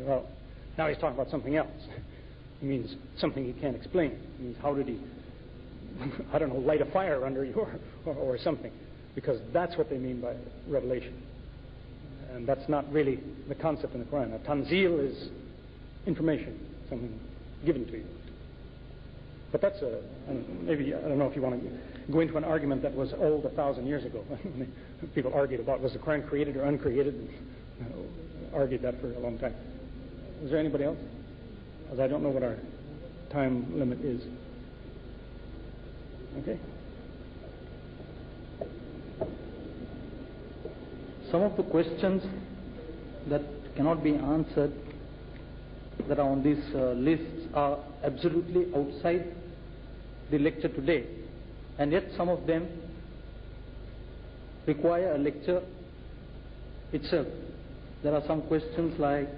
Well, now he's talking about something else. It means something he can't explain. It means how did he, I don't know, light a fire under you or something. Because that's what they mean by revelation. And that's not really the concept in the Qur'an. A tanzil is information, something given to you. But that's maybe, I don't know if you want to go into an argument that was old 1,000 years ago. People argued about was the Qur'an created or uncreated, and argued that for a long time. Is there anybody else? Because I don't know what our time limit is. Okay. Some of the questions that cannot be answered that are on these lists are absolutely outside the lecture today, and yet some of them require a lecture itself. There are some questions like,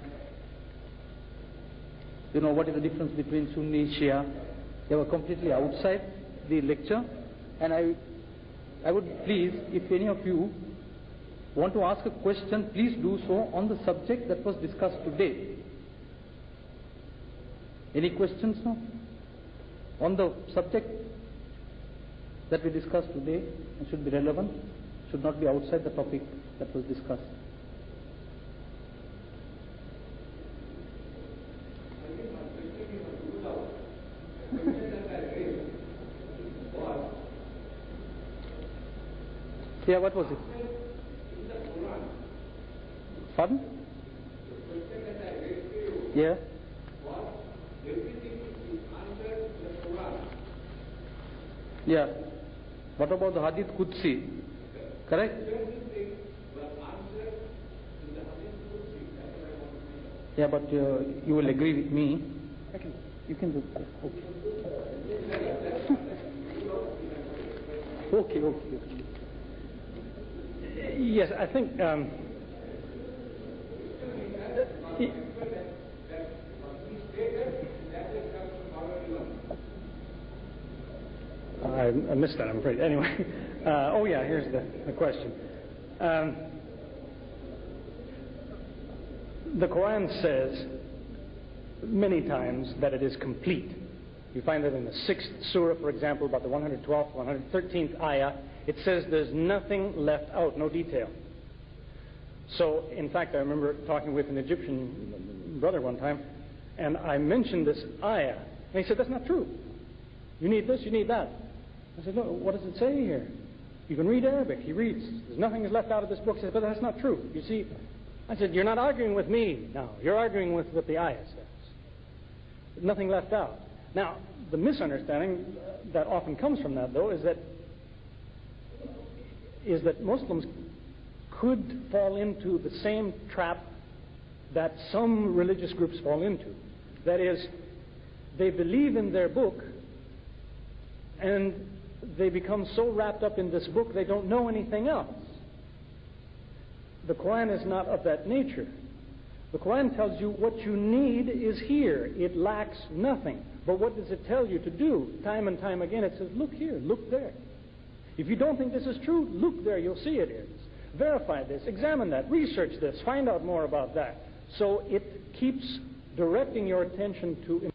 what is the difference between Sunni, Shia? They were completely outside the lecture, and I would please, if any of you want to ask a question, please do so on the subject that was discussed today. Any questions now? On the subject that we discussed today, it should be relevant, should not be outside the topic that was discussed. Yeah, what was it? Pardon? Yeah. Yeah. What about the Hadith Qudsi? Correct? Yeah, but you will agree with me. You can do that. Okay. Okay. Yes, I think I missed that, I'm afraid. Anyway, oh yeah, here's the question. The Qur'an says many times that it is complete. You find that in the 6th surah, for example, about the 112th, 113th ayah, it says there's nothing left out, no detail. So, in fact, I remember talking with an Egyptian brother one time, and I mentioned this ayah, and he said, that's not true. You need this, you need that. I said, no, what does it say here? You can read Arabic. He reads. There's nothing is left out of this book. He said, but that's not true. You see, I said, you're not arguing with me now. You're arguing with what the ayah says. Nothing left out. Now, the misunderstanding that often comes from that, though, is that Muslims could fall into the same trap that some religious groups fall into. That is, they believe in their book, and they become so wrapped up in this book they don't know anything else. The Qur'an is not of that nature. The Qur'an tells you what you need is here. It lacks nothing. But what does it tell you to do? Time and time again it says, look here, look there. If you don't think this is true, look there, you'll see it is. Verify this, examine that, research this, find out more about that. So it keeps directing your attention to